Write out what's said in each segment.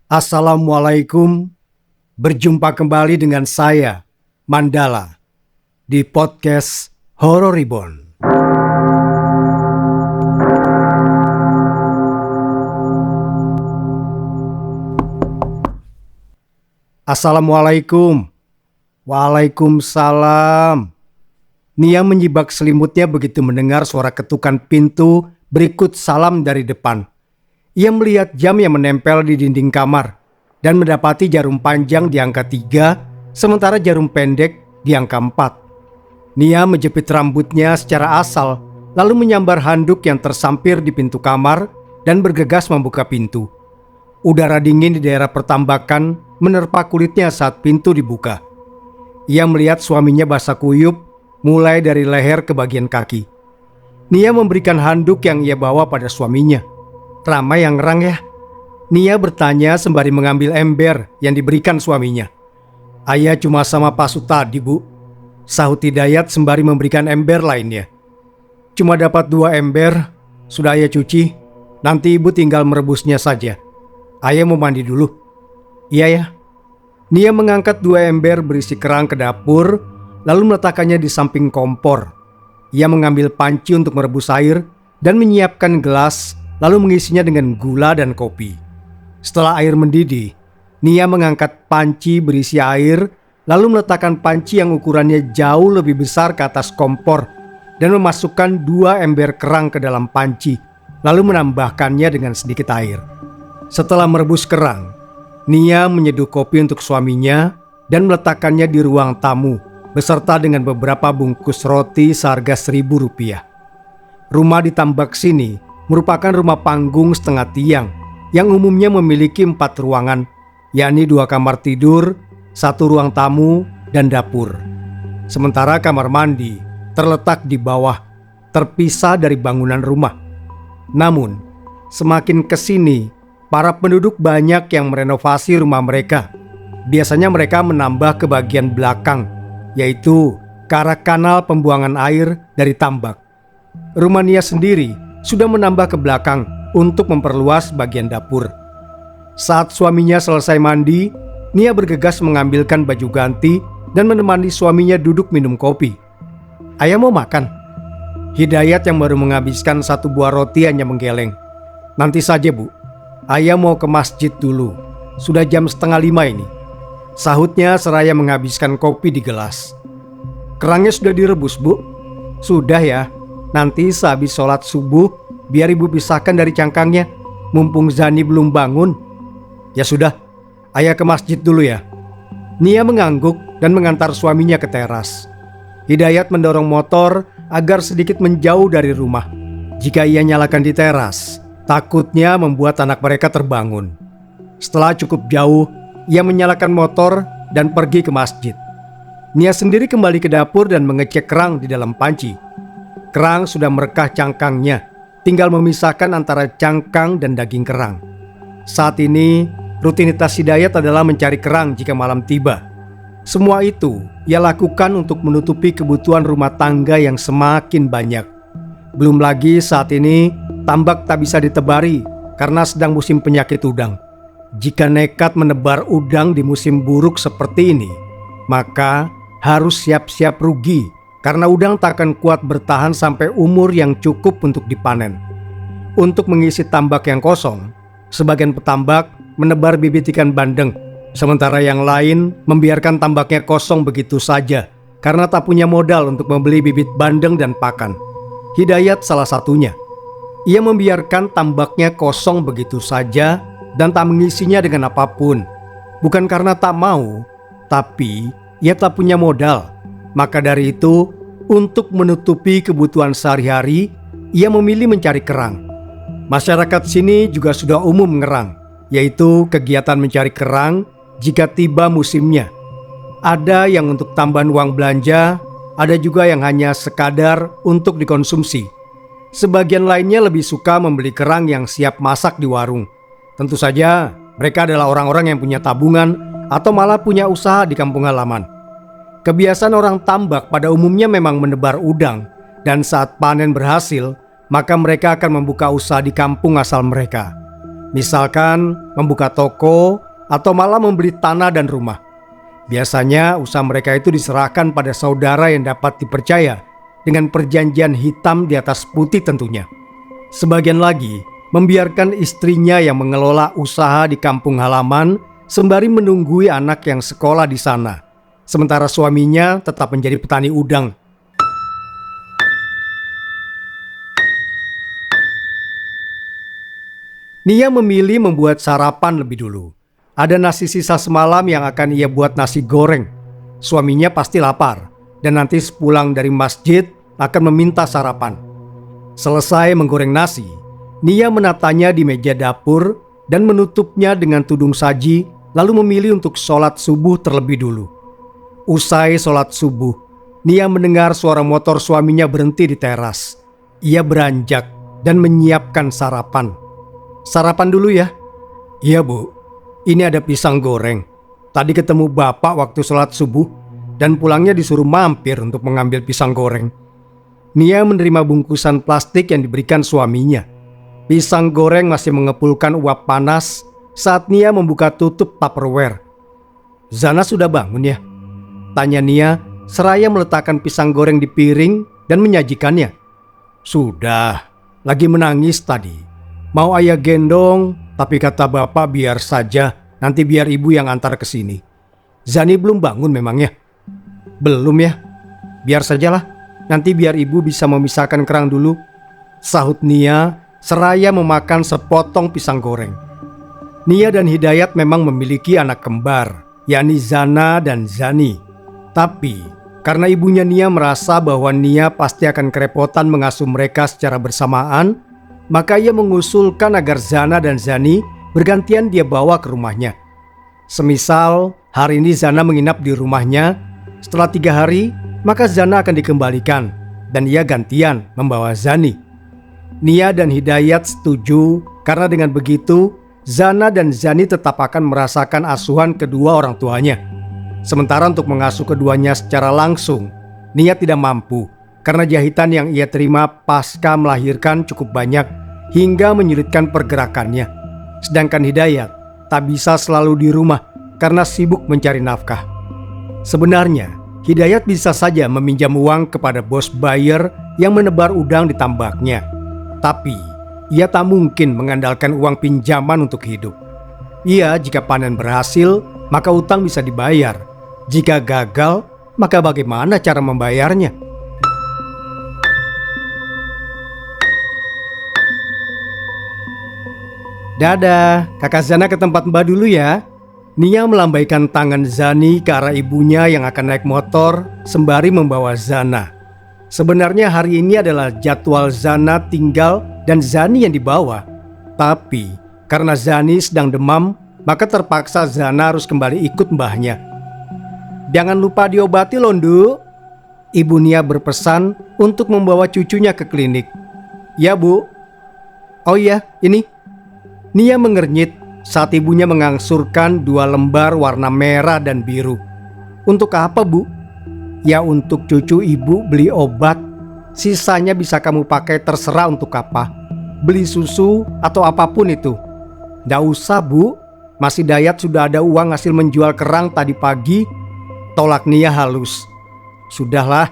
Assalamualaikum, berjumpa kembali dengan saya, Mandala, di podcast Horror Reborn. Assalamualaikum. Waalaikumsalam. Nia menyibak selimutnya begitu mendengar suara ketukan pintu berikut salam dari depan. Ia melihat jam yang menempel di dinding kamar dan mendapati jarum panjang di angka 3, sementara jarum pendek di angka 4. Nia menjepit rambutnya secara asal, lalu menyambar handuk yang tersampir di pintu kamar dan bergegas membuka pintu. Udara dingin di daerah pertambakan menerpa kulitnya saat pintu dibuka. Ia melihat suaminya basah kuyup mulai dari leher ke bagian kaki. Nia memberikan handuk yang ia bawa pada suaminya. "Ramai yang ngerang ya?" Nia bertanya sembari mengambil ember yang diberikan suaminya. "Ayah cuma sama pasu tadi, Bu," sahut Hidayat sembari memberikan ember lainnya. "Cuma dapat 2 ember, sudah ayah cuci, nanti ibu tinggal merebusnya saja. Ayah mau mandi dulu." "Iya ya." Nia mengangkat 2 ember berisi kerang ke dapur, lalu meletakkannya di samping kompor. Ia mengambil panci untuk merebus air dan menyiapkan gelas, lalu mengisinya dengan gula dan kopi. Setelah air mendidih, Nia mengangkat panci berisi air, lalu meletakkan panci yang ukurannya jauh lebih besar ke atas kompor dan memasukkan 2 ember kerang ke dalam panci, lalu menambahkannya dengan sedikit air. Setelah merebus kerang, Nia menyeduh kopi untuk suaminya dan meletakkannya di ruang tamu beserta dengan beberapa bungkus roti seharga Rp1.000. Rumah di Tambak sini merupakan rumah panggung setengah tiang yang umumnya memiliki 4 ruangan, yakni 2 kamar tidur, 1 ruang tamu, dan dapur. Sementara kamar mandi terletak di bawah, terpisah dari bangunan rumah. Namun, semakin kesini, para penduduk banyak yang merenovasi rumah mereka. Biasanya mereka menambah ke bagian belakang, yaitu ke arah kanal pembuangan air dari tambak. Rumah Nia sendiri sudah menambah ke belakang untuk memperluas bagian dapur. Saat suaminya selesai mandi, Nia bergegas mengambilkan baju ganti dan menemani suaminya duduk minum kopi. "Ayah mau makan?" Hidayat yang baru menghabiskan 1 buah roti hanya menggeleng. "Nanti saja, Bu. Ayah mau ke masjid dulu. Sudah jam 4:30 ini," sahutnya seraya menghabiskan kopi di gelas. "Kerangnya sudah direbus, Bu?" "Sudah ya. Nanti sehabis sholat subuh biar ibu pisahkan dari cangkangnya, mumpung Zani belum bangun." "Ya sudah, ayah ke masjid dulu ya." Nia mengangguk dan mengantar suaminya ke teras. Hidayat mendorong motor agar sedikit menjauh dari rumah. Jika ia nyalakan di teras, takutnya membuat anak mereka terbangun. Setelah cukup jauh, ia menyalakan motor dan pergi ke masjid. Nia sendiri kembali ke dapur dan mengecek kerang di dalam panci. Kerang sudah merekah cangkangnya, tinggal memisahkan antara cangkang dan daging kerang. Saat ini, rutinitas Hidayat adalah mencari kerang jika malam tiba. Semua itu ia lakukan untuk menutupi kebutuhan rumah tangga yang semakin banyak. Belum lagi saat ini, tambak tak bisa ditebari karena sedang musim penyakit udang. Jika nekat menebar udang di musim buruk seperti ini, maka harus siap-siap rugi, karena udang tak akan kuat bertahan sampai umur yang cukup untuk dipanen. Untuk mengisi tambak yang kosong, sebagian petambak menebar bibit ikan bandeng, sementara yang lain membiarkan tambaknya kosong begitu saja karena tak punya modal untuk membeli bibit bandeng dan pakan. Hidayat salah satunya. Ia membiarkan tambaknya kosong begitu saja dan tak mengisinya dengan apapun. Bukan karena tak mau, tapi ia tak punya modal. Maka dari itu, untuk menutupi kebutuhan sehari-hari, ia memilih mencari kerang. Masyarakat sini juga sudah umum ngerang, yaitu kegiatan mencari kerang jika tiba musimnya. Ada yang untuk tambahan uang belanja, ada juga yang hanya sekadar untuk dikonsumsi. Sebagian lainnya lebih suka membeli kerang yang siap masak di warung. Tentu saja, mereka adalah orang-orang yang punya tabungan atau malah punya usaha di kampung halaman. Kebiasaan orang tambak pada umumnya memang menebar udang, dan saat panen berhasil, maka mereka akan membuka usaha di kampung asal mereka. Misalkan membuka toko atau malah membeli tanah dan rumah. Biasanya usaha mereka itu diserahkan pada saudara yang dapat dipercaya dengan perjanjian hitam di atas putih tentunya. Sebagian lagi membiarkan istrinya yang mengelola usaha di kampung halaman sembari menunggui anak yang sekolah di sana. Sementara suaminya tetap menjadi petani udang. Nia memilih membuat sarapan lebih dulu. Ada nasi sisa semalam yang akan ia buat nasi goreng. Suaminya pasti lapar dan nanti sepulang dari masjid akan meminta sarapan. Selesai menggoreng nasi, Nia menatanya di meja dapur dan menutupnya dengan tudung saji, lalu memilih untuk sholat subuh terlebih dulu. Usai sholat subuh, Nia mendengar suara motor suaminya berhenti di teras. Ia beranjak dan menyiapkan sarapan. "Sarapan dulu ya." "Iya Bu, ini ada pisang goreng. Tadi ketemu bapak waktu sholat subuh dan pulangnya disuruh mampir untuk mengambil pisang goreng." Nia menerima bungkusan plastik yang diberikan suaminya. Pisang goreng masih mengepulkan uap panas saat Nia membuka tutup Tupperware. "Zana sudah bangun ya?" tanya Nia seraya meletakkan pisang goreng di piring dan menyajikannya. "Sudah, lagi menangis tadi. Mau ayah gendong, tapi kata bapak biar saja, nanti biar ibu yang antar ke sini." "Zani belum bangun memangnya?" "Belum ya, biar sajalah, nanti biar ibu bisa memisahkan kerang dulu," sahut Nia seraya memakan sepotong pisang goreng. Nia dan Hidayat memang memiliki anak kembar, yakni Zana dan Zani. Tapi karena ibunya Nia merasa bahwa Nia pasti akan kerepotan mengasuh mereka secara bersamaan, maka ia mengusulkan agar Zana dan Zani bergantian dia bawa ke rumahnya. Semisal hari ini Zana menginap di rumahnya, setelah 3 hari maka Zana akan dikembalikan dan ia gantian membawa Zani. Nia dan Hidayat setuju karena dengan begitu Zana dan Zani tetap akan merasakan asuhan kedua orang tuanya. Sementara untuk mengasuh keduanya secara langsung, Nia tidak mampu karena jahitan yang ia terima pasca melahirkan cukup banyak hingga menyulitkan pergerakannya. Sedangkan Hidayat tak bisa selalu di rumah karena sibuk mencari nafkah. Sebenarnya, Hidayat bisa saja meminjam uang kepada bos buyer yang menebar udang di tambaknya. Tapi, ia tak mungkin mengandalkan uang pinjaman untuk hidup. Ia jika panen berhasil, maka utang bisa dibayar. Jika gagal, maka bagaimana cara membayarnya? "Dadah, kakak Zana ke tempat mbak dulu ya." Nia melambaikan tangan Zani ke arah ibunya yang akan naik motor sembari membawa Zana. Sebenarnya hari ini adalah jadwal Zana tinggal dan Zani yang dibawa. Tapi karena Zani sedang demam, maka terpaksa Zana harus kembali ikut mbahnya. "Jangan lupa diobati loh, Ndu," Ibu Nia berpesan untuk membawa cucunya ke klinik. "Ya Bu." "Oh iya, ini." Nia mengernyit saat ibunya mengangsurkan 2 lembar warna merah dan biru. "Untuk apa Bu?" "Ya untuk cucu ibu beli obat. Sisanya bisa kamu pakai terserah untuk apa. Beli susu atau apapun itu." "Nggak usah Bu, Mas Hidayat sudah ada uang hasil menjual kerang tadi pagi," tolak Nia halus. "Sudahlah,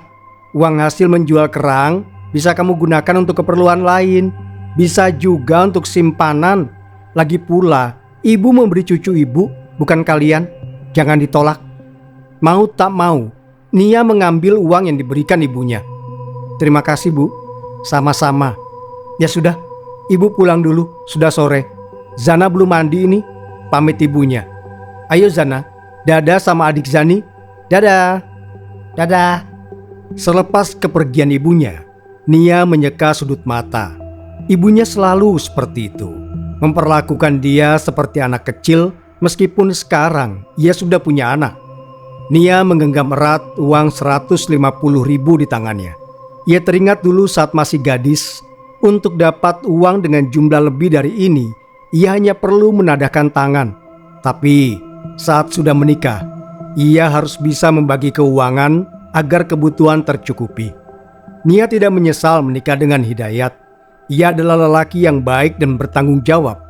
uang hasil menjual kerang bisa kamu gunakan untuk keperluan lain. Bisa juga untuk simpanan. Lagi pula, ibu memberi cucu ibu, bukan kalian. Jangan ditolak." Mau tak mau, Nia mengambil uang yang diberikan ibunya. "Terima kasih Bu." "Sama-sama." "Ya sudah, ibu pulang dulu, sudah sore. Zana belum mandi ini," pamit ibunya. "Ayo Zana, dadah sama adik Zani." "Dadah." "Dadah." Selepas kepergian ibunya, Nia menyeka sudut mata. Ibunya selalu seperti itu, memperlakukan dia seperti anak kecil meskipun sekarang ia sudah punya anak. Nia menggenggam erat uang 150.000 di tangannya. Ia teringat dulu saat masih gadis, untuk dapat uang dengan jumlah lebih dari ini, ia hanya perlu menadahkan tangan. Tapi saat sudah menikah, ia harus bisa membagi keuangan agar kebutuhan tercukupi. Nia tidak menyesal menikah dengan Hidayat. Ia adalah lelaki yang baik dan bertanggung jawab.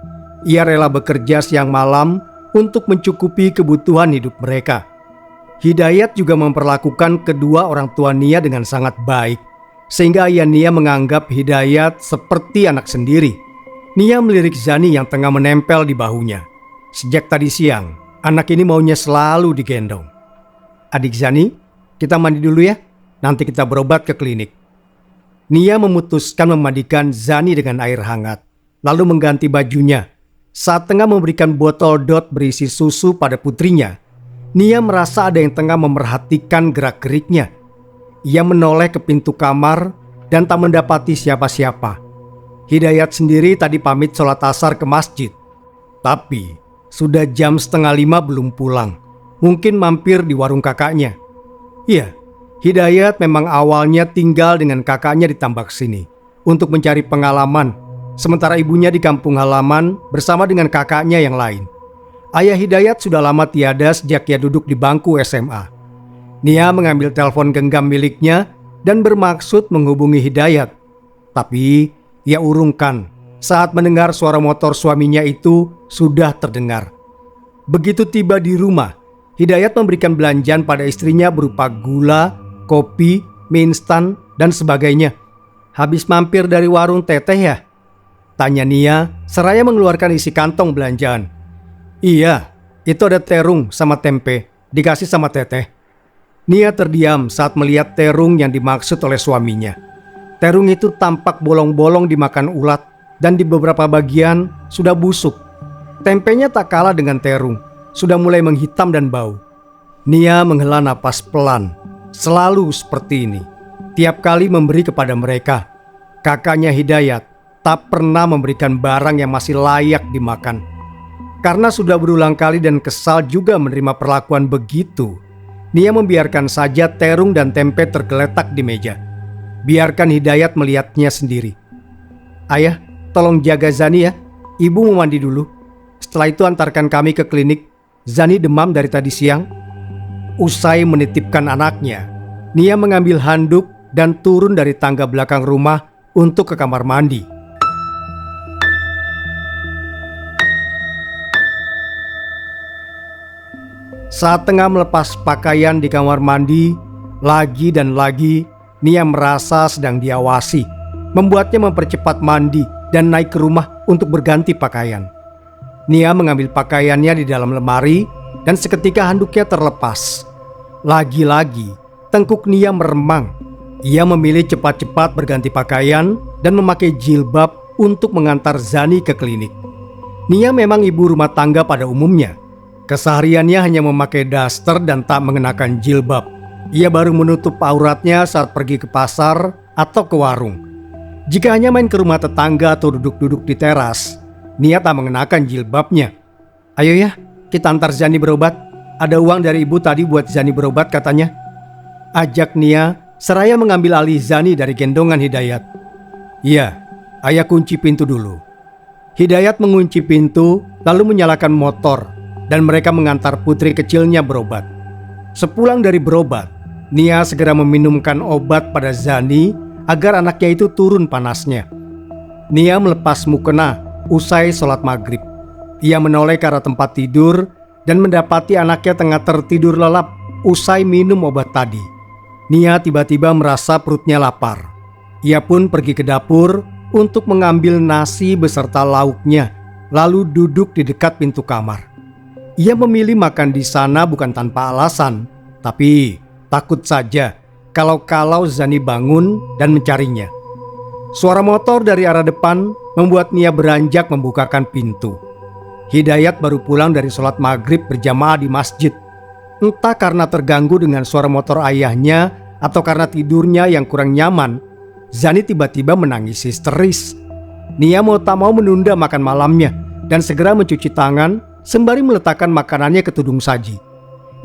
Ia rela bekerja siang malam untuk mencukupi kebutuhan hidup mereka. Hidayat juga memperlakukan kedua orang tua Nia dengan sangat baik, sehingga ayah Nia menganggap Hidayat seperti anak sendiri. Nia melirik Zani yang tengah menempel di bahunya. Sejak tadi siang, anak ini maunya selalu digendong. "Adik Zani, kita mandi dulu ya, nanti kita berobat ke klinik." Nia memutuskan memandikan Zani dengan air hangat, lalu mengganti bajunya. Saat tengah memberikan botol dot berisi susu pada putrinya, Nia merasa ada yang tengah memerhatikan gerak-geriknya. Ia menoleh ke pintu kamar dan tak mendapati siapa-siapa. Hidayat sendiri tadi pamit sholat asar ke masjid. Tapi sudah jam 4:30 belum pulang. Mungkin mampir di warung kakaknya. Iya, Hidayat memang awalnya tinggal dengan kakaknya di Tambak Sini untuk mencari pengalaman, sementara ibunya di kampung halaman bersama dengan kakaknya yang lain. Ayah Hidayat sudah lama tiada sejak ia duduk di bangku SMA. Nia mengambil telepon genggam miliknya dan bermaksud menghubungi Hidayat. Tapi ia urungkan saat mendengar suara motor suaminya itu sudah terdengar. Begitu tiba di rumah, Hidayat memberikan belanjaan pada istrinya berupa gula, kopi, mie instan, dan sebagainya. "Habis mampir dari warung Teteh ya?" tanya Nia seraya mengeluarkan isi kantong belanjaan. "Iya, itu ada terung sama tempe, dikasih sama Teteh." Nia terdiam saat melihat terung yang dimaksud oleh suaminya. Terung itu tampak bolong-bolong dimakan ulat dan di beberapa bagian sudah busuk. Tempenya tak kalah dengan terung, sudah mulai menghitam dan bau. Nia menghela napas pelan, selalu seperti ini. Tiap kali memberi kepada mereka, kakaknya Hidayat tak pernah memberikan barang yang masih layak dimakan. Karena sudah berulang kali dan kesal juga menerima perlakuan begitu, Nia membiarkan saja terung dan tempe tergeletak di meja. Biarkan Hidayat melihatnya sendiri. "Ayah, tolong jaga Zani ya. Ibu mau mandi dulu. Setelah itu antarkan kami ke klinik. Zani demam dari tadi siang." Usai menitipkan anaknya, Nia mengambil handuk dan turun dari tangga belakang rumah untuk ke kamar mandi. Saat tengah melepas pakaian di kamar mandi, lagi dan lagi Nia merasa sedang diawasi, membuatnya mempercepat mandi dan naik ke rumah untuk berganti pakaian. Nia mengambil pakaiannya di dalam lemari dan seketika handuknya terlepas. Lagi-lagi tengkuk Nia meremang. Ia memilih cepat-cepat berganti pakaian dan memakai jilbab untuk mengantar Zani ke klinik. Nia memang ibu rumah tangga pada umumnya. Kesehariannya hanya memakai daster dan tak mengenakan jilbab. Ia baru menutup auratnya saat pergi ke pasar atau ke warung. Jika hanya main ke rumah tetangga atau duduk-duduk di teras, Nia tak mengenakan jilbabnya. "Ayo ya, kita antar Zani berobat. Ada uang dari ibu tadi buat Zani berobat katanya," ajak Nia seraya mengambil alih Zani dari gendongan Hidayat. "Iya, ayah kunci pintu dulu." Hidayat mengunci pintu lalu menyalakan motor dan mereka mengantar putri kecilnya berobat. Sepulang dari berobat, Nia segera meminumkan obat pada Zani agar anaknya itu turun panasnya. Nia melepas mukena usai sholat maghrib. Ia menoleh ke arah tempat tidur dan mendapati anaknya tengah tertidur lelap usai minum obat tadi. Nia tiba-tiba merasa perutnya lapar. Ia pun pergi ke dapur untuk mengambil nasi beserta lauknya, lalu duduk di dekat pintu kamar. Ia memilih makan di sana bukan tanpa alasan, tapi takut saja kalau Zani bangun dan mencarinya. Suara motor dari arah depan membuat Nia beranjak membukakan pintu. Hidayat baru pulang dari sholat maghrib berjamaah di masjid. Entah karena terganggu dengan suara motor ayahnya atau karena tidurnya yang kurang nyaman, Zani tiba-tiba menangis histeris. Nia mau tak mau menunda makan malamnya dan segera mencuci tangan sembari meletakkan makanannya ke tudung saji.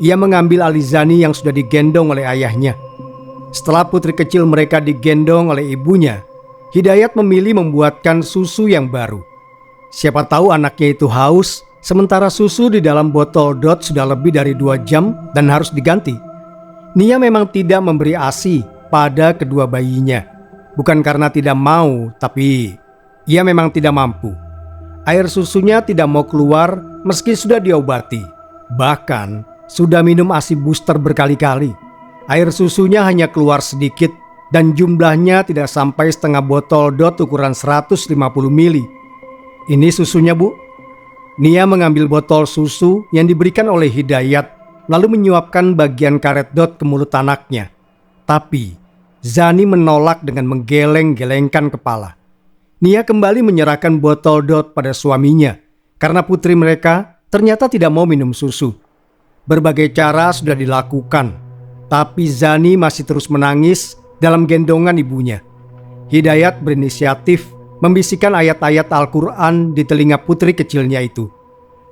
Ia mengambil alih Zani yang sudah digendong oleh ayahnya. Setelah putri kecil mereka digendong oleh ibunya, Hidayat memilih membuatkan susu yang baru. Siapa tahu anaknya itu haus, sementara susu di dalam botol dot sudah lebih dari 2 jam dan harus diganti. Nia memang tidak memberi ASI pada kedua bayinya. Bukan karena tidak mau, tapi ia memang tidak mampu. Air susunya tidak mau keluar meski sudah diobati. Bahkan sudah minum ASI booster berkali-kali. Air susunya hanya keluar sedikit dan jumlahnya tidak sampai setengah botol dot ukuran 150 mili. Ini susunya, Bu. Nia mengambil botol susu yang diberikan oleh Hidayat lalu menyuapkan bagian karet dot ke mulut anaknya. Tapi Zani menolak dengan menggeleng-gelengkan kepala. Nia kembali menyerahkan botol dot pada suaminya karena putri mereka ternyata tidak mau minum susu. Berbagai cara sudah dilakukan, tapi Zani masih terus menangis dalam gendongan ibunya. Hidayat berinisiatif membisikkan ayat-ayat Al-Quran di telinga putri kecilnya itu.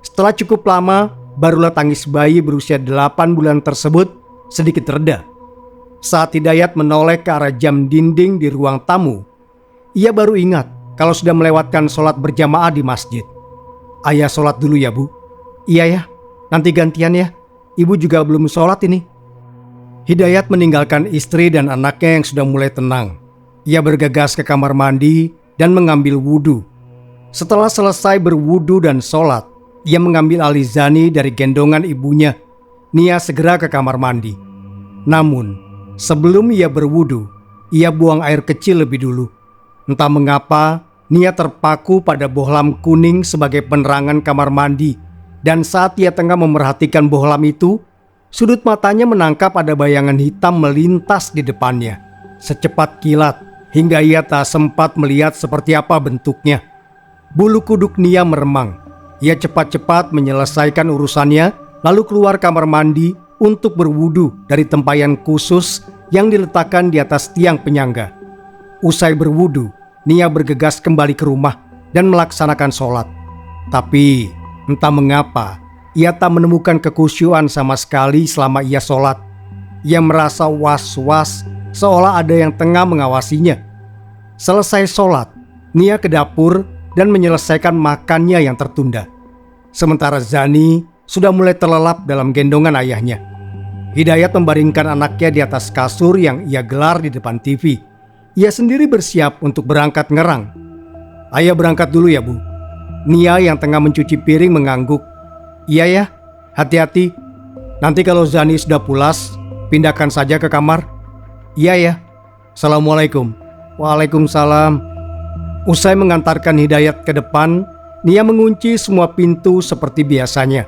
Setelah cukup lama, barulah tangis bayi berusia 8 bulan tersebut sedikit reda. Saat Hidayat menoleh ke arah jam dinding di ruang tamu, ia baru ingat kalau sudah melewatkan sholat berjamaah di masjid. Ayah sholat dulu ya, Bu. Iya ya, nanti gantian ya. Ibu juga belum sholat ini. Hidayat meninggalkan istri dan anaknya yang sudah mulai tenang. Ia bergegas ke kamar mandi dan mengambil wudhu. Setelah selesai berwudhu dan sholat, ia mengambil alih Zani dari gendongan ibunya. Nia segera ke kamar mandi. Namun, sebelum ia berwudhu, ia buang air kecil lebih dulu. Entah mengapa, Nia terpaku pada bohlam kuning sebagai penerangan kamar mandi. Dan saat ia tengah memerhatikan bohlam itu, sudut matanya menangkap ada bayangan hitam melintas di depannya. Secepat kilat, hingga ia tak sempat melihat seperti apa bentuknya. Bulu kuduk Nia meremang. Ia cepat-cepat menyelesaikan urusannya, lalu keluar kamar mandi untuk berwudu dari tempayan khusus yang diletakkan di atas tiang penyangga. Usai berwudu, Nia bergegas kembali ke rumah dan melaksanakan sholat. Tapi entah mengapa ia tak menemukan kekhusyuan sama sekali selama ia sholat. Ia merasa was-was seolah ada yang tengah mengawasinya. Selesai sholat, Nia ke dapur dan menyelesaikan makannya yang tertunda. Sementara Zani sudah mulai terlelap dalam gendongan ayahnya. Hidayat membaringkan anaknya di atas kasur yang ia gelar di depan TV. Ia sendiri bersiap untuk berangkat ngerang. Ayah berangkat dulu ya, Bu. Nia yang tengah mencuci piring mengangguk. Iya ya, hati-hati. Nanti kalau Zani sudah pulas, pindahkan saja ke kamar. Iya ya. Assalamualaikum. Waalaikumsalam. Usai mengantarkan Hidayat ke depan, Nia mengunci semua pintu seperti biasanya.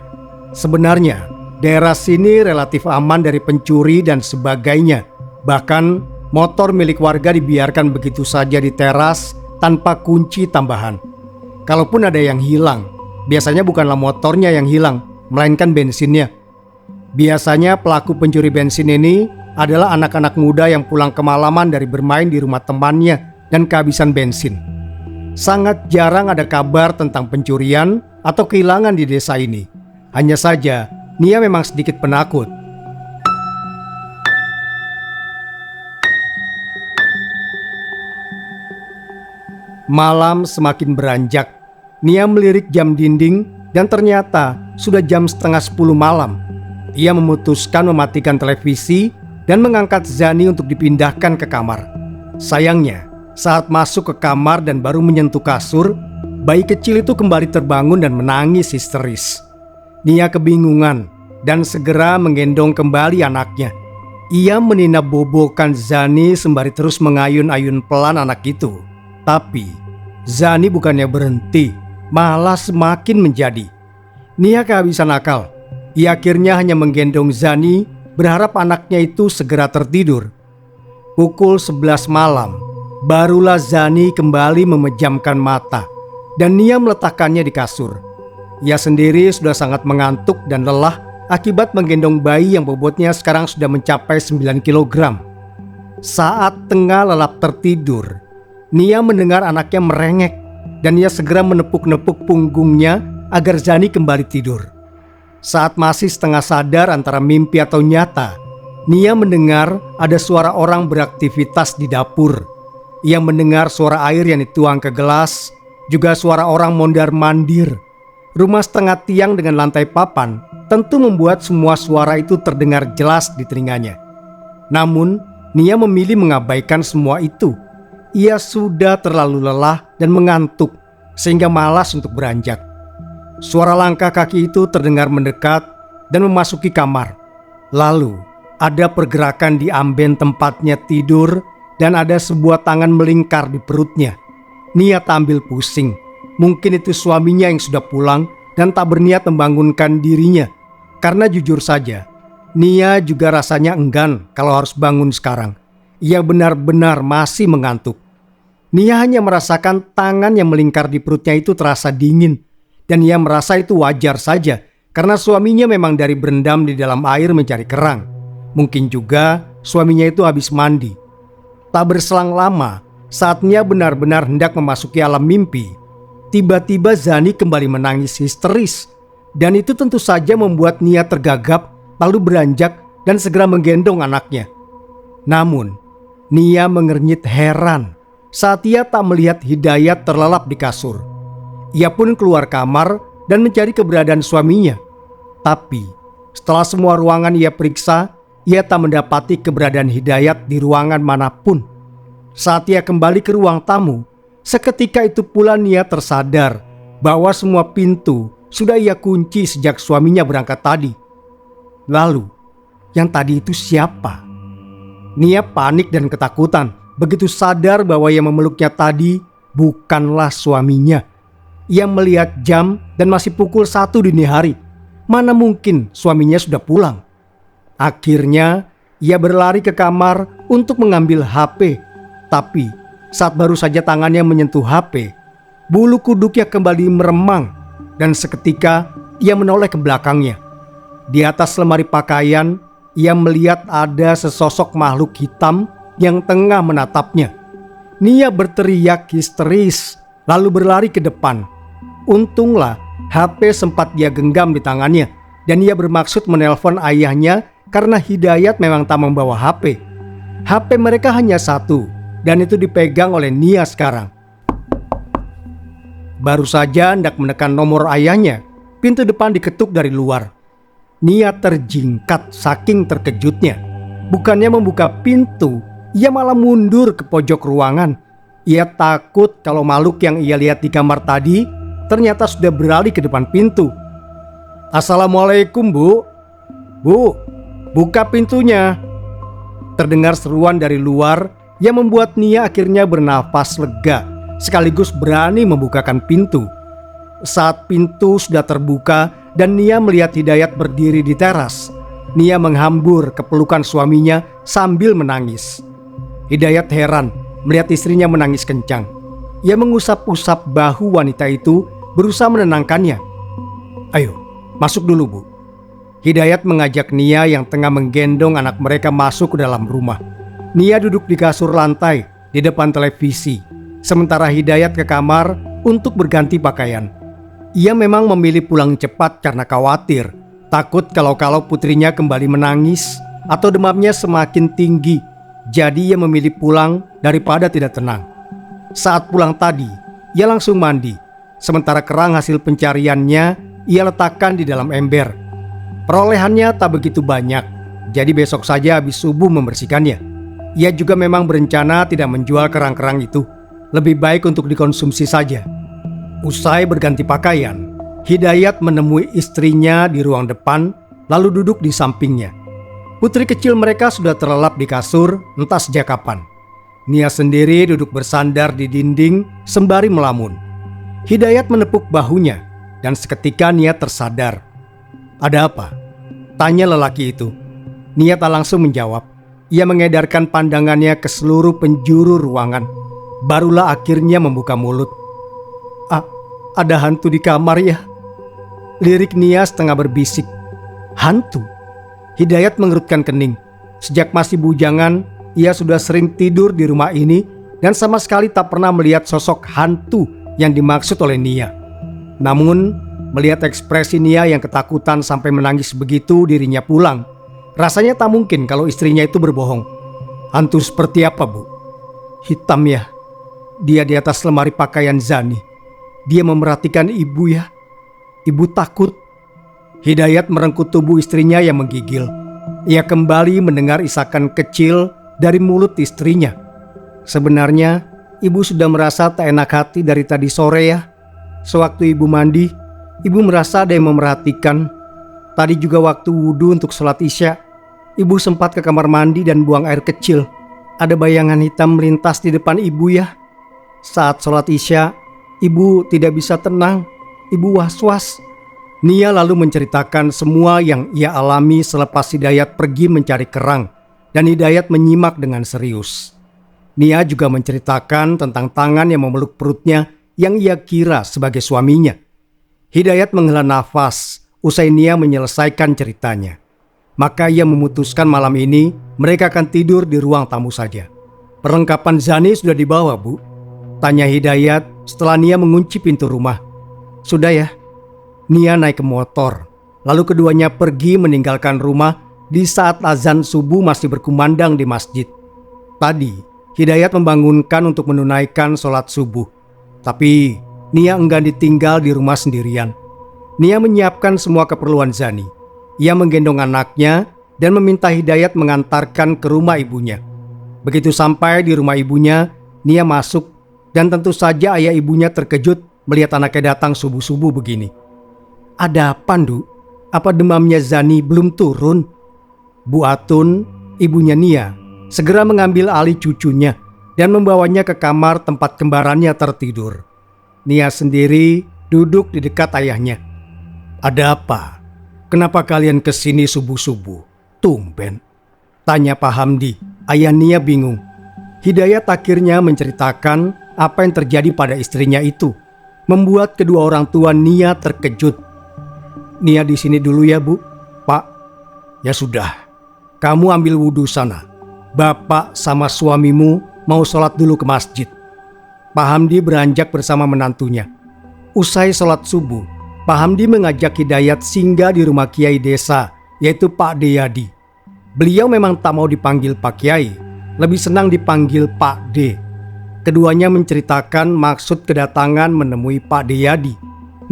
Sebenarnya, daerah sini relatif aman dari pencuri dan sebagainya. Bahkan motor milik warga dibiarkan begitu saja di teras tanpa kunci tambahan. Kalaupun ada yang hilang, biasanya bukanlah motornya yang hilang, melainkan bensinnya. Biasanya pelaku pencuri bensin ini adalah anak-anak muda yang pulang kemalaman dari bermain di rumah temannya dan kehabisan bensin. Sangat jarang ada kabar tentang pencurian atau kehilangan di desa ini. Hanya saja, Nia memang sedikit penakut. Malam semakin beranjak. Nia melirik jam dinding dan ternyata sudah jam setengah 10 malam. Ia memutuskan mematikan televisi dan mengangkat Zani untuk dipindahkan ke kamar. Sayangnya, saat masuk ke kamar dan baru menyentuh kasur, bayi kecil itu kembali terbangun dan menangis histeris. Nia kebingungan dan segera menggendong kembali anaknya. Ia meninabobokan Zani sembari terus mengayun-ayun pelan anak itu. Tapi Zani bukannya berhenti, malah semakin menjadi. Nia kehabisan akal. Ia akhirnya hanya menggendong Zani, berharap anaknya itu segera tertidur. Pukul 11 malam, barulah Zani kembali memejamkan mata dan Nia meletakkannya di kasur. Ia sendiri sudah sangat mengantuk dan lelah akibat menggendong bayi yang bobotnya sekarang sudah mencapai 9 kg. Saat tengah lelap tertidur, Nia mendengar anaknya merengek dan ia segera menepuk-nepuk punggungnya agar Zani kembali tidur. Saat masih setengah sadar antara mimpi atau nyata, Nia mendengar ada suara orang beraktivitas di dapur. Ia mendengar suara air yang dituang ke gelas, juga suara orang mondar-mandir. Rumah setengah tiang dengan lantai papan tentu membuat semua suara itu terdengar jelas di telinganya. Namun, Nia memilih mengabaikan semua itu. Ia sudah terlalu lelah dan mengantuk. sehingga malas untuk beranjak. Suara langkah kaki itu terdengar mendekat dan memasuki kamar. Lalu ada pergerakan di amben tempatnya tidur dan ada sebuah tangan melingkar di perutnya. Nia tampil pusing. Mungkin itu suaminya yang sudah pulang dan tak berniat membangunkan dirinya. Karena jujur saja, Nia juga rasanya enggan kalau harus bangun sekarang. Ia benar-benar masih mengantuk. Nia hanya merasakan tangan yang melingkar di perutnya itu terasa dingin. Dan ia merasa itu wajar saja karena suaminya memang dari berendam di dalam air mencari kerang. Mungkin juga suaminya itu habis mandi. Tak berselang lama, saat Nia benar-benar hendak memasuki alam mimpi, tiba-tiba Zani kembali menangis histeris. Dan itu tentu saja membuat Nia tergagap, lalu beranjak dan segera menggendong anaknya. Namun, Nia mengernyit heran saat ia tak melihat Hidayat terlelap di kasur. Ia pun keluar kamar dan mencari keberadaan suaminya. Tapi, setelah semua ruangan ia periksa, ia tak mendapati keberadaan Hidayat di ruangan manapun. Saat ia kembali ke ruang tamu, seketika itu pula Nia tersadar bahwa semua pintu sudah ia kunci sejak suaminya berangkat tadi. Lalu, yang tadi itu siapa? Nia panik dan ketakutan begitu sadar bahwa yang memeluknya tadi bukanlah suaminya. Ia melihat jam dan masih pukul 1 dini hari. Mana mungkin suaminya sudah pulang? Akhirnya, ia berlari ke kamar untuk mengambil HP. Tapi, saat baru saja tangannya menyentuh HP, bulu kuduknya kembali meremang. Dan seketika, ia menoleh ke belakangnya. Di atas lemari pakaian, ia melihat ada sesosok makhluk hitam yang tengah menatapnya. Nia berteriak histeris, lalu berlari ke depan. Untunglah HP sempat dia genggam di tangannya dan ia bermaksud menelpon ayahnya karena Hidayat memang tak membawa HP. HP mereka hanya satu dan itu dipegang oleh Nia sekarang. Baru saja hendak menekan nomor ayahnya, pintu depan diketuk dari luar. Nia terjingkat saking terkejutnya. Bukannya membuka pintu, ia malah mundur ke pojok ruangan. Ia takut kalau makhluk yang ia lihat di kamar tadi ternyata sudah beralih ke depan pintu. "Assalamualaikum, Bu. Bu, buka pintunya." Terdengar seruan dari luar yang membuat Nia akhirnya bernafas lega sekaligus berani membukakan pintu. Saat pintu sudah terbuka dan Nia melihat Hidayat berdiri di teras, Nia menghambur ke pelukan suaminya sambil menangis. Hidayat heran melihat istrinya menangis kencang. Ia mengusap-usap bahu wanita itu, berusaha menenangkannya. "Ayo, masuk dulu, Bu." Hidayat mengajak Nia yang tengah menggendong anak mereka masuk ke dalam rumah. Nia duduk di kasur lantai di depan televisi, sementara Hidayat ke kamar untuk berganti pakaian. Ia memang memilih pulang cepat karena khawatir, takut kalau putrinya kembali menangis atau demamnya semakin tinggi. Jadi ia memilih pulang daripada tidak tenang. Saat pulang tadi, ia langsung mandi. Sementara kerang hasil pencariannya ia letakkan di dalam ember. Perolehannya tak begitu banyak, jadi besok saja habis subuh membersihkannya. Ia juga memang berencana tidak menjual kerang-kerang itu. Lebih baik untuk dikonsumsi saja. Usai berganti pakaian, Hidayat menemui istrinya di ruang depan, lalu duduk di sampingnya. Putri kecil mereka sudah terlelap di kasur entah sejak kapan. Nia sendiri duduk bersandar di dinding sembari melamun. Hidayat menepuk bahunya dan seketika Nia tersadar. "Ada apa?" tanya lelaki itu. Nia tak langsung menjawab. Ia mengedarkan pandangannya ke seluruh penjuru ruangan. Barulah akhirnya membuka mulut. Ada hantu di kamar ya?" Lirik Nia setengah berbisik. "Hantu?" Hidayat mengerutkan kening. Sejak masih bujangan, ia sudah sering tidur di rumah ini dan sama sekali tak pernah melihat sosok hantu yang dimaksud oleh Nia. Namun, melihat ekspresi Nia yang ketakutan sampai menangis begitu dirinya pulang, rasanya tak mungkin kalau istrinya itu berbohong. "Hantu seperti apa, Bu?" "Hitam ya. Dia di atas lemari pakaian Zani. Dia memerhatikan ibu ya. Ibu takut." Hidayat merengkuh tubuh istrinya yang menggigil. Ia kembali mendengar isakan kecil dari mulut istrinya. "Sebenarnya ibu sudah merasa tak enak hati dari tadi sore ya. Sewaktu ibu mandi, ibu merasa ada yang memerhatikan. Tadi juga waktu wudhu untuk sholat isya, ibu sempat ke kamar mandi dan buang air kecil. Ada bayangan hitam melintas di depan ibu ya. Saat sholat isya, ibu tidak bisa tenang. Ibu was-was. Nia lalu menceritakan semua yang ia alami selepas Hidayat pergi mencari kerang, dan Hidayat menyimak dengan serius. Nia juga menceritakan tentang tangan yang memeluk perutnya yang ia kira sebagai suaminya. Hidayat menghela nafas usai Nia menyelesaikan ceritanya. Maka ia memutuskan malam ini mereka akan tidur di ruang tamu saja. "Perlengkapan Zani sudah dibawa, Bu?" tanya Hidayat setelah Nia mengunci pintu rumah. "Sudah ya." Nia naik ke motor, lalu keduanya pergi meninggalkan rumah di saat azan subuh masih berkumandang di masjid. Tadi, Hidayat membangunkan untuk menunaikan sholat subuh. Tapi, Nia enggan ditinggal di rumah sendirian. Nia menyiapkan semua keperluan Zani. Ia menggendong anaknya dan meminta Hidayat mengantarkan ke rumah ibunya. Begitu sampai di rumah ibunya, Nia masuk dan tentu saja ayah ibunya terkejut melihat anaknya datang subuh-subuh begini. "Ada apa, Ndu? Apa demamnya Zani belum turun?" Bu Atun, ibunya Nia, segera mengambil alih cucunya dan membawanya ke kamar tempat kembarannya tertidur. Nia sendiri duduk di dekat ayahnya. "Ada apa? Kenapa kalian kesini subuh-subuh? Tumben," tanya Pak Hamdi. Ayah Nia bingung. Hidayat akhirnya menceritakan apa yang terjadi pada istrinya itu, membuat kedua orang tua Nia terkejut. "Nia di sini dulu ya, Bu." "Pak." "Ya sudah, kamu ambil wudhu sana. Bapak sama suamimu mau sholat dulu ke masjid." Pak Hamdi beranjak bersama menantunya. Usai sholat subuh, Pak Hamdi mengajak Hidayat singgah di rumah Kiai desa, yaitu Pak Deyadi. Beliau memang tak mau dipanggil Pak Kiai, lebih senang dipanggil Pak D. Keduanya menceritakan maksud kedatangan menemui Pak Deyadi,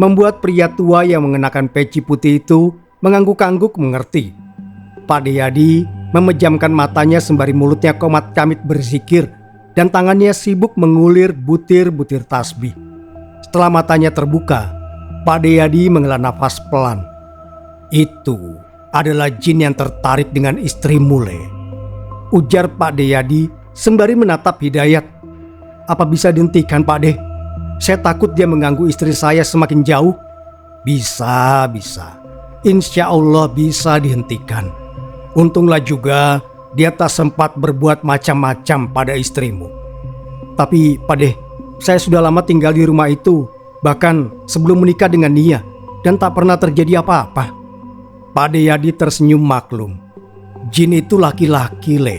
membuat pria tua yang mengenakan peci putih itu mengangguk-angguk mengerti. Pak Deyadi memejamkan matanya sembari mulutnya komat kamit berzikir dan tangannya sibuk mengulir butir-butir tasbih. Setelah matanya terbuka, Pak Deyadi menghela nafas pelan. "Itu adalah jin yang tertarik dengan istrimu, Le," ujar Pak Deyadi sembari menatap Hidayat. "Apa bisa dihentikan, Pak De? Saya takut dia mengganggu istri saya semakin jauh." Bisa. Insya Allah bisa dihentikan. Untunglah juga dia tak sempat berbuat macam-macam pada istrimu." "Tapi Pak De, saya sudah lama tinggal di rumah itu, bahkan sebelum menikah dengan Nia, dan tak pernah terjadi apa-apa." Pak Deyadi tersenyum maklum. "Jin itu laki-laki, Le.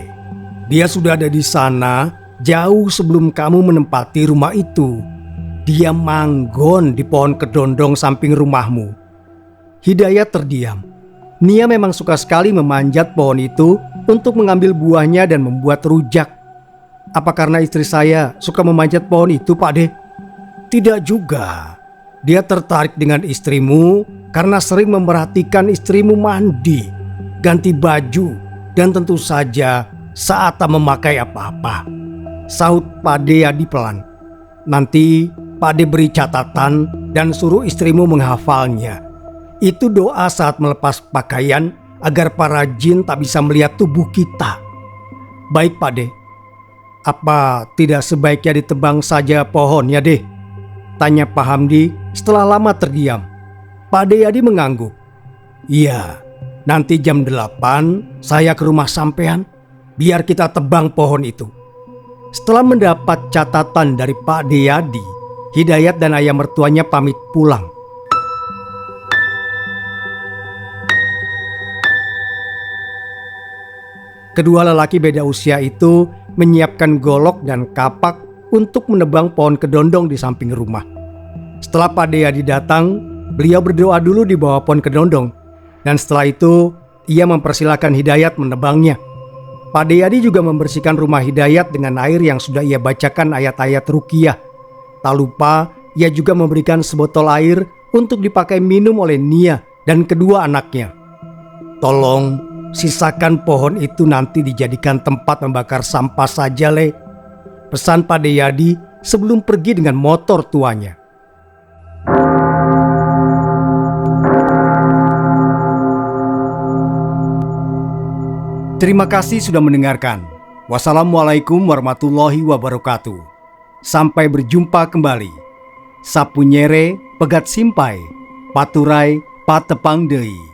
Dia sudah ada di sana jauh sebelum kamu menempati rumah itu. Dia manggon di pohon kedondong samping rumahmu." Hidayat terdiam. Nia memang suka sekali memanjat pohon itu untuk mengambil buahnya dan membuat rujak. "Apa karena istri saya suka memanjat pohon itu, Pak De?" "Tidak juga. Dia tertarik dengan istrimu karena sering memerhatikan istrimu mandi, ganti baju, dan tentu saja saat tak memakai apa-apa," sahut Pak Deyadi pelan. "Nanti Pak De beri catatan dan suruh istrimu menghafalnya. Itu doa saat melepas pakaian agar para jin tak bisa melihat tubuh kita." "Baik, Pak De. Apa tidak sebaiknya ditebang saja pohon ya, De?" tanya Pak Hamdi setelah lama terdiam. Pak Deyadi mengangguk. "Iya, nanti jam 8 saya ke rumah sampean, biar kita tebang pohon itu." Setelah mendapat catatan dari Pak Deyadi, Hidayat dan ayah mertuanya pamit pulang. Kedua lelaki beda usia itu menyiapkan golok dan kapak untuk menebang pohon kedondong di samping rumah. Setelah Pak Deyadi datang, beliau berdoa dulu di bawah pohon kedondong, dan setelah itu ia mempersilahkan Hidayat menebangnya. Pak Deyadi juga membersihkan rumah Hidayat dengan air yang sudah ia bacakan ayat-ayat ruqyah. Tak lupa ia juga memberikan sebotol air untuk dipakai minum oleh Nia dan kedua anaknya. "Tolong sisakan pohon itu nanti dijadikan tempat membakar sampah saja, Le," pesan Pak Deyadi sebelum pergi dengan motor tuanya. Terima kasih sudah mendengarkan. Wassalamualaikum warahmatullahi wabarakatuh. Sampai berjumpa kembali. Sapunyere pegat simpai, paturai patepang deui.